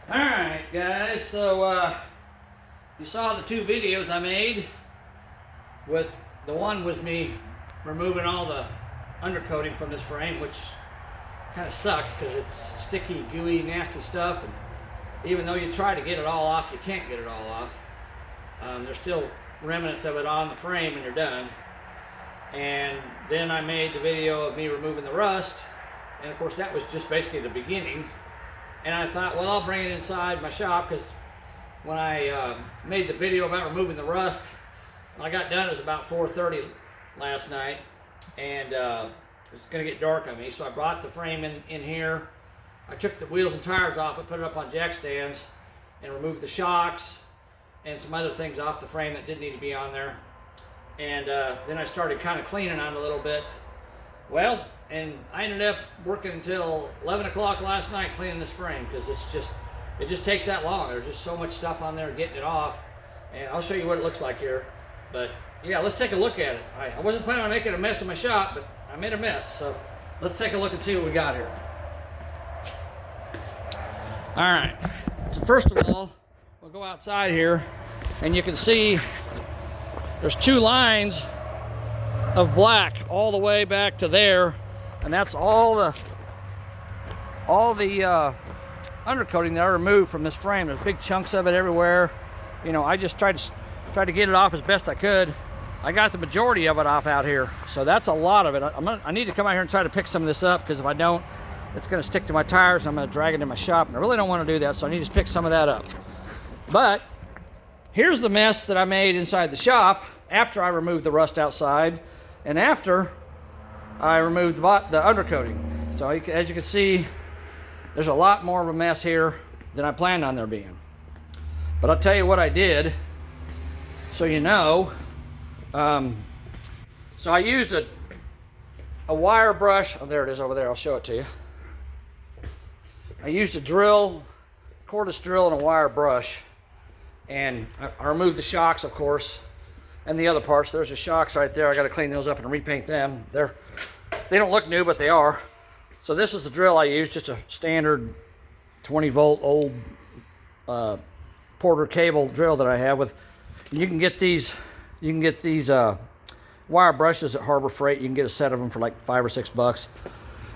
Alright guys, so you saw the two videos I made. With the one was me removing all the undercoating from this frame, which kind of sucks because it's sticky, gooey, nasty stuff, and even though you try to get it all off, you can't get it all off. There's still remnants of it on the frame when you're done. And then I made the video of me removing the rust, and of course that was just basically the beginning. And I thought, well, I'll bring it inside my shop, because when I made the video about removing the rust, when I got done, it was about 4:30 last night, and it's going to get dark on me. So I brought the frame in here. I took the wheels and tires off, I put it up on jack stands, and removed the shocks and some other things off the frame that didn't need to be on there. And then I started kind of cleaning on it a little bit. Well, and I ended up working until 11 o'clock last night cleaning this frame, because it just takes that long. There's just so much stuff on there getting it off. And I'll show you what it looks like here. But yeah, let's take a look at it. I wasn't planning on making a mess in my shop, but I made a mess. So let's take a look and see what we got here. All right, so first of all, we'll go outside here, and you can see there's two lines of black all the way back to there, and that's all the undercoating that I removed from this frame. There's big chunks of it everywhere. You know, I just tried to get it off as best I could. I got the majority of it off out here, so that's a lot of it. I need to come out here and try to pick some of this up, because if I don't, it's going to stick to my tires and I'm going to drag it in my shop, and I really don't want to do that, so I need to pick some of that up. But here's the mess that I made inside the shop after I removed the rust outside and after I removed the undercoating. So as you can see, there's a lot more of a mess here than I planned on there being. But I'll tell you what I did, so you know. So I used a wire brush. Oh, there it is over there. I'll show it to you. I used a cordless drill and a wire brush, and I removed the shocks, of course, and the other parts. There's the shocks right there. I got to clean those up and repaint them. They don't look new, but they are. So this is the drill I used, just a standard 20-volt old Porter cable drill that I have. You can get these wire brushes at Harbor Freight. You can get a set of them for like $5 or $6.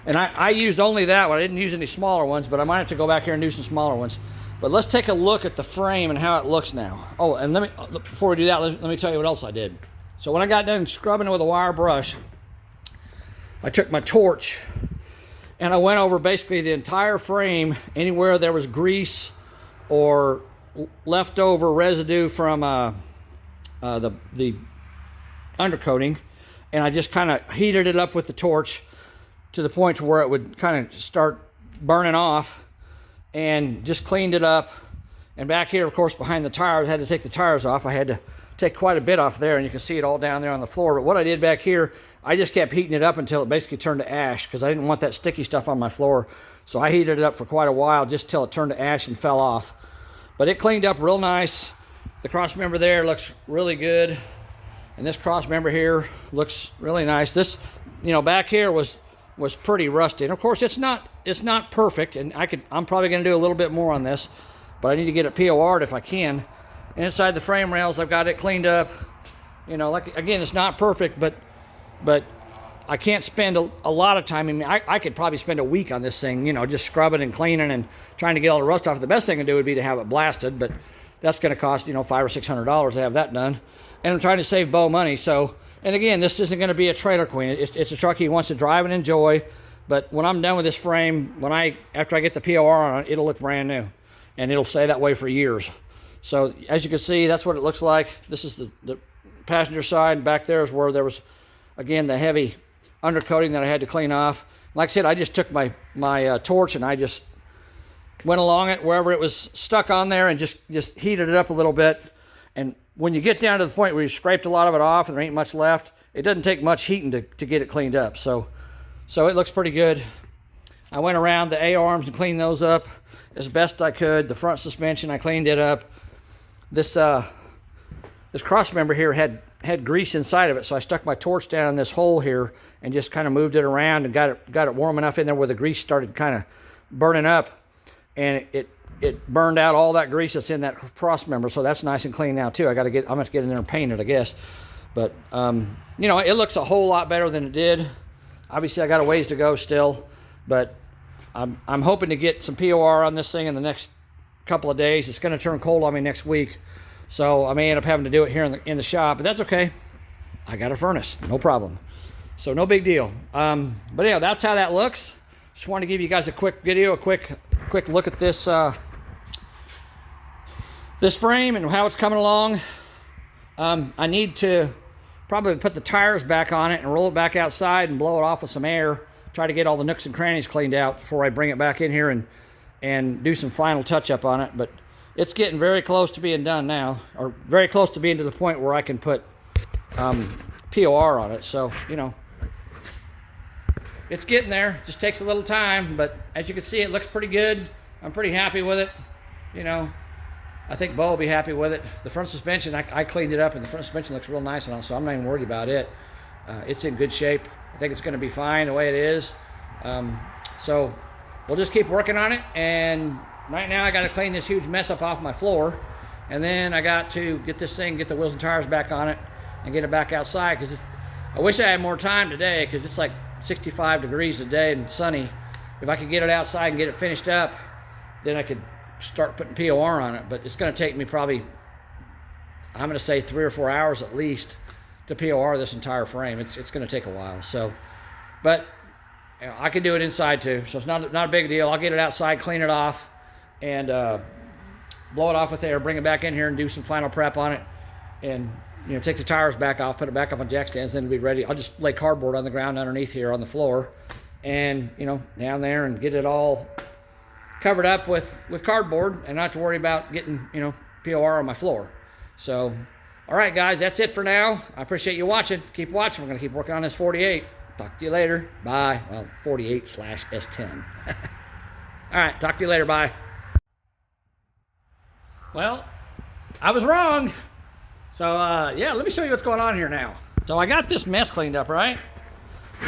And I used only that one. I didn't use any smaller ones, but I might have to go back here and do some smaller ones. But let's take a look at the frame and how it looks now. Oh, and before we do that, let me tell you what else I did. So when I got done scrubbing it with a wire brush, I took my torch and I went over basically the entire frame, anywhere there was grease or leftover residue from the undercoating, and I just kind of heated it up with the torch to the point to where it would kind of start burning off, and just cleaned it up. And back here, of course, behind the tires, I had to take the tires off. I had to take quite a bit off there, and you can see it all down there on the floor. But what I did back here, I just kept heating it up until it basically turned to ash, because I didn't want that sticky stuff on my floor. So I heated it up for quite a while, just till it turned to ash and fell off. But it cleaned up real nice. The cross member there looks really good, and this cross member here looks really nice. This, back here was pretty rusty, and of course it's not perfect, and I'm probably going to do a little bit more on this, but I need to get it POR'd if I can. And inside the frame rails, I've got it cleaned up. Like, again, it's not perfect, but I can't spend a lot of time. I mean, I could probably spend a week on this thing, just scrubbing and cleaning and trying to get all the rust off. The best thing to do would be to have it blasted, but that's going to cost, $500 or $600 to have that done. And I'm trying to save Bo money. So, and again, this isn't going to be a trailer queen. It's a truck he wants to drive and enjoy. But when I'm done with this frame, after I get the POR on it, it'll look brand new, and it'll stay that way for years. So as you can see, that's what it looks like. This is the passenger side. Back there is where there was, again, the heavy undercoating that I had to clean off. Like I said, I just took my torch and I just went along it wherever it was stuck on there and just heated it up a little bit. And when you get down to the point where you scraped a lot of it off and there ain't much left, it doesn't take much heating to get it cleaned up. So it looks pretty good. I went around the A-arms and cleaned those up as best I could. The front suspension, I cleaned it up. This cross member here had grease inside of it, so I stuck my torch down in this hole here and just kind of moved it around and got it warm enough in there where the grease started kind of burning up, and it it burned out all that grease that's in that cross member, so that's nice and clean now too. I'm gonna get in there and paint it, I guess. But you know, it looks a whole lot better than it did. Obviously, I got a ways to go still, but I'm hoping to get some POR on this thing in the next couple of days. It's going to turn cold on me next week, so I may end up having to do it here in the shop, but that's okay. I got a furnace, no problem. So no big deal. But yeah, that's how that looks. Just wanted to give you guys a quick video, a quick look at this this frame and how it's coming along. I need to probably put the tires back on it and roll it back outside and blow it off with some air. Try to get all the nooks and crannies cleaned out before I bring it back in here and do some final touch-up on it. But it's getting very close to being done now, or very close to being to the point where I can put POR on it. So, you know, it's getting there. Just takes a little time, but as you can see, it looks pretty good. I'm pretty happy with it. You know, I think Bo will be happy with it. The front suspension, I cleaned it up, and the front suspension looks real nice on it, so I'm not even worried about it. It's in good shape. I think it's going to be fine the way it is. So we'll just keep working on it. And right now I got to clean this huge mess up off my floor. And then I got to get this thing, get the wheels and tires back on it and get it back outside. Because I wish I had more time today, because it's like 65 degrees today and sunny. If I could get it outside and get it finished up, then I could start putting POR on it. But it's going to take me probably, I'm going to say 3 or 4 hours at least to POR this entire frame. It's going to take a while. So, but you know, I can do it inside too, so it's not a big deal. I'll get it outside, clean it off, and blow it off with air, bring it back in here and do some final prep on it, and you know, take the tires back off, put it back up on jack stands, then it'll be ready. I'll just lay cardboard on the ground underneath here on the floor, and you know, down there, and get it all covered up with cardboard, and not have to worry about getting, you know, POR on my floor. So, all right, guys, that's it for now. I appreciate you watching. Keep watching. We're going to keep working on this 48. Talk to you later. Bye. Well, 48/S10. All right, talk to you later. Bye. Well, I was wrong. So, yeah, let me show you what's going on here now. So I got this mess cleaned up, right?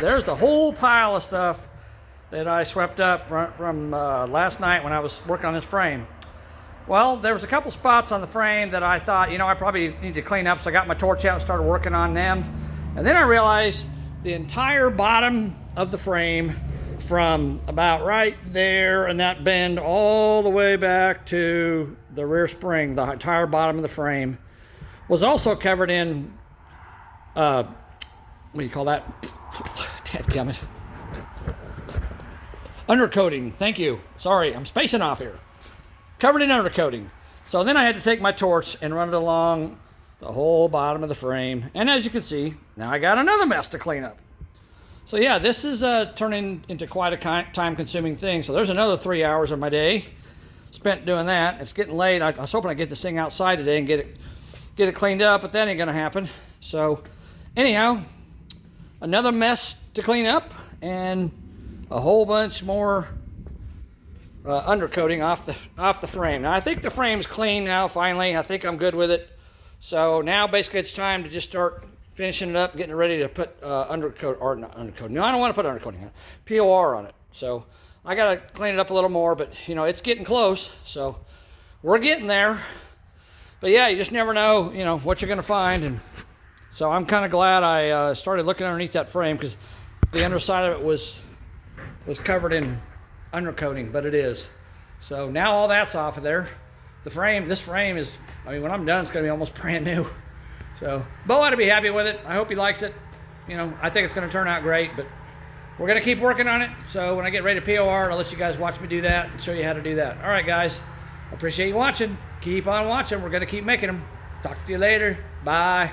There's the whole pile of stuff that I swept up from last night when I was working on this frame. Well, there was a couple spots on the frame that I thought, you know, I probably need to clean up, so I got my torch out and started working on them. And then I realized the entire bottom of the frame, from about right there and that bend all the way back to the rear spring, the entire bottom of the frame, was also covered in, what do you call that? Dadgummit. Undercoating, thank you. Sorry, I'm spacing off here. Covered in undercoating. So then I had to take my torch and run it along the whole bottom of the frame. And as you can see, now I got another mess to clean up. So yeah, this is turning into quite a time-consuming thing. So there's another 3 hours of my day spent doing that. It's getting late. I was hoping I'd get this thing outside today and get it cleaned up, but that ain't gonna happen. So anyhow, another mess to clean up and a whole bunch more undercoating off the frame. Now I think the frame's clean now. Finally, I think I'm good with it. So now basically it's time to just start finishing it up, getting it ready to put undercoat, or not undercoating. No, I don't want to put undercoating on it. POR on it. So I gotta clean it up a little more, but you know, it's getting close. So we're getting there. But yeah, you just never know, you know, what you're gonna find. And so I'm kind of glad I started looking underneath that frame, because the underside of it was covered in undercoating, but it is. So now all that's off of there. This frame is, I mean, when I'm done, it's gonna be almost brand new. So Bo ought to be happy with it. I hope he likes it. You know, I think it's gonna turn out great, but we're gonna keep working on it. So when I get ready to POR, I'll let you guys watch me do that and show you how to do that. All right, guys, I appreciate you watching. Keep on watching. We're gonna keep making them. Talk to you later. Bye.